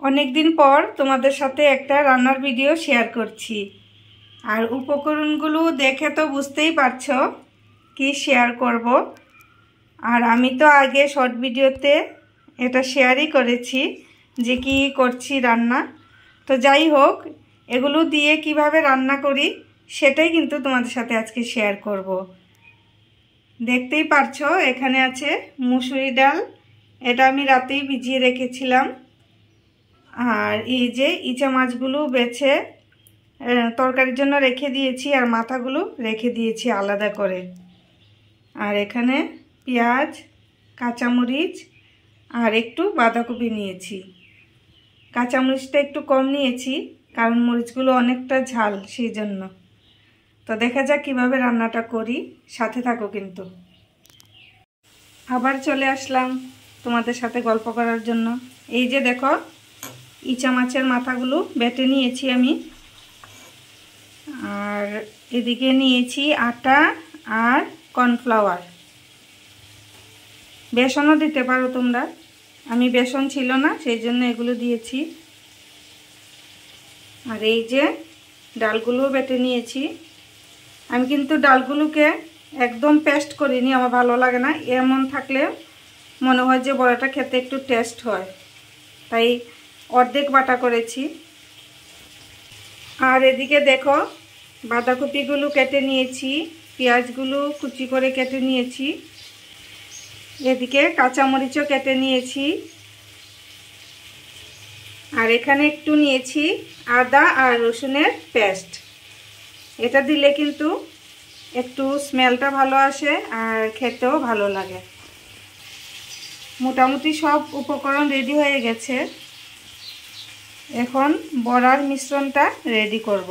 অনেক দিন পর তোমাদের সাথে একটা রান্নার ভিডিও শেয়ার করছি। আর উপকরণগুলো দেখে তো বুঝতেই পারছো কি শেয়ার করব। আর আমি তো আগে শর্ট ভিডিওতে এটা শেয়ারই করেছি যে কি করছি রান্না। তো যাই হোক, এগুলো দিয়ে কিভাবে রান্না করি সেটাই কিন্তু তোমাদের সাথে আজকে শেয়ার করব। দেখতেই পারছো এখানে আছে মুসুরি ডাল, এটা আমি রাতেই ভিজিয়ে রেখেছিলাম। আর এই যে ইচা মাছগুলো বেছে তরকারির জন্য রেখে দিয়েছি, আর মাথাগুলো রেখে দিয়েছি আলাদা করে। আর এখানে পেঁয়াজ, কাঁচামরিচ আর একটু বাঁধাকপি নিয়েছি। কাঁচামরিচটা একটু কম নিয়েছি কারণ মরিচগুলো অনেকটা ঝাল, সেই জন্য। তো দেখা যাক কীভাবে রান্নাটা করি, সাথে থাকো কিন্তু। আবার চলে আসলাম তোমাদের সাথে গল্প করার জন্য। এই যে দেখো, ইচা মাছের মাথাগুলো বেটে নিয়েছি আমি। আর এদিকে নিয়েছি আটা আর কর্নফ্লাওয়ার। বেসনও দিতে পারো তোমরা, আমি বেসন ছিল না সেই জন্য এগুলো দিয়েছি। আর এই যে ডালগুলো বেটে নিয়েছি। আমি কিন্তু ডালগুলোকে একদম পেস্ট করিনি, আমার ভালো লাগে না। এমন থাকলে মনে হয় যে বড়াটা খেতে একটু টেস্ট হয়, তাই অর্ধেক বাটা করেছি। আর এদিকে দেখো, বাঁধাকপিগুলো কেটে নিয়েছি, পেঁয়াজগুলো কুচি করে কেটে নিয়েছি, এদিকে কাঁচামরিচও কেটে নিয়েছি। আর এখানে একটু নিয়েছি আদা আর রসুনের পেস্ট। এটা দিলে কিন্তু একটু স্মেলটা ভালো আসে আর খেতেও ভালো লাগে। মোটামুটি সব উপকরণ রেডি হয়ে গেছে। এখন বড়ার মিশ্রণটা রেডি করব।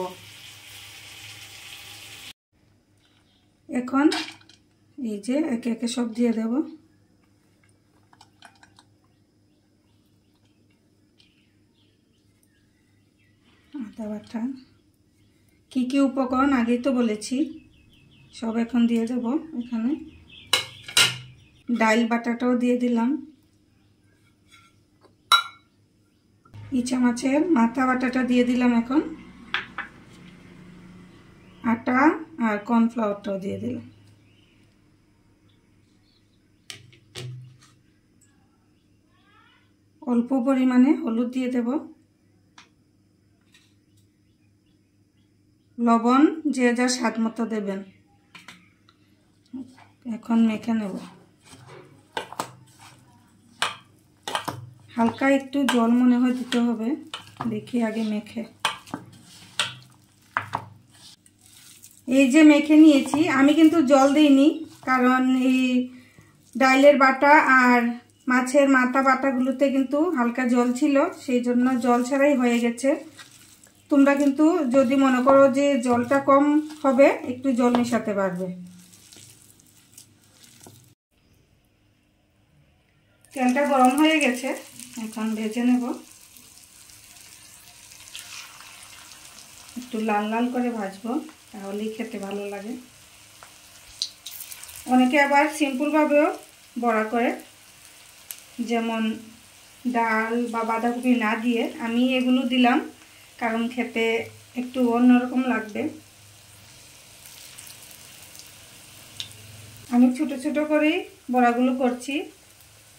এখন এই যে একে একে সব দিয়ে দেব। আদা বাটা, কি কি উপকরণ আগেই তো বলেছি, সব এখন দিয়ে দেব। এখানে ডাল বাটাটাও দিয়ে দিলাম। ইচা মাছের মাথা বাটাটা দিয়ে দিলাম। এখন আটা আর কর্নফ্লাওয়ারটাও দিয়ে দিলাম। অল্প পরিমাণে হলুদ দিয়ে দেব। লবণ যে যা স্বাদ মতো দেবেন। এখন মেখে নেব। হালকা একটু জল মনে হয় দিতে হবে, দেখি আগে মেখে। এই যে মেখে নিয়েছি, আমি কিন্তু জল দিইনি কারণ এই ডালের বাটা আর মাছের মাথা বাটাগুলোতে কিন্তু হালকা জল ছিল, সেই জন্য জল ছাড়াই হয়ে গেছে। তোমরা কিন্তু যদি মনে করো যে জলটা কম হবে, একটু জল মেশাতে পারবে। তেলটা গরম হয়ে গেছে, এখন ভেজে নেব। একটু লাল লাল করে ভাজবো, তাহলেই খেতে ভালো লাগে। অনেকে আবার সিম্পলভাবেও বড়া করে, যেমন ডাল বা বাঁধাকপি না দিয়ে। আমি এগুলো দিলাম কারণ খেতে একটু অন্যরকম লাগবে। আমি ছোট ছোট করেই বড়াগুলো করছি,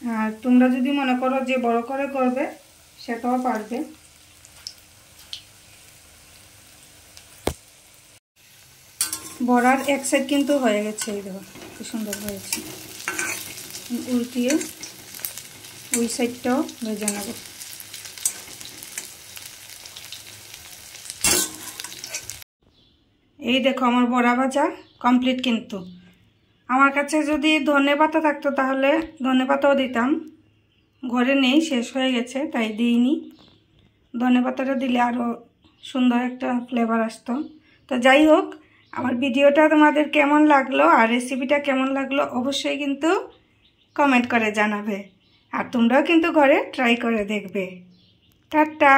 আর তোমরা যদি মনে করো যে বড় করে করবে সেটাও পারবে। বড়ার এক সাইড কিন্তু হয়ে গেছে, এই দেখো কি সুন্দর হয়েছে। উল্টিয়ে ওই সাইডটাও ভেজে নেব। এই দেখো আমার বড়া ভাজা কমপ্লিট। কিন্তু আমার কাছে যদি ধনেপাতা থাকতো তাহলে ধনেপাতাও দিতাম, ঘরে নেই, শেষ হয়ে গেছে তাই দিইনি। ধনেপাতাটা দিলে আরও সুন্দর একটা ফ্লেভার আসতো। তো যাই হোক, আমার ভিডিওটা তোমাদের কেমন লাগলো আর রেসিপিটা কেমন লাগলো অবশ্যই কিন্তু কমেন্ট করে জানাবে। আর তোমরাও কিন্তু ঘরে ট্রাই করে দেখবে। টাটা।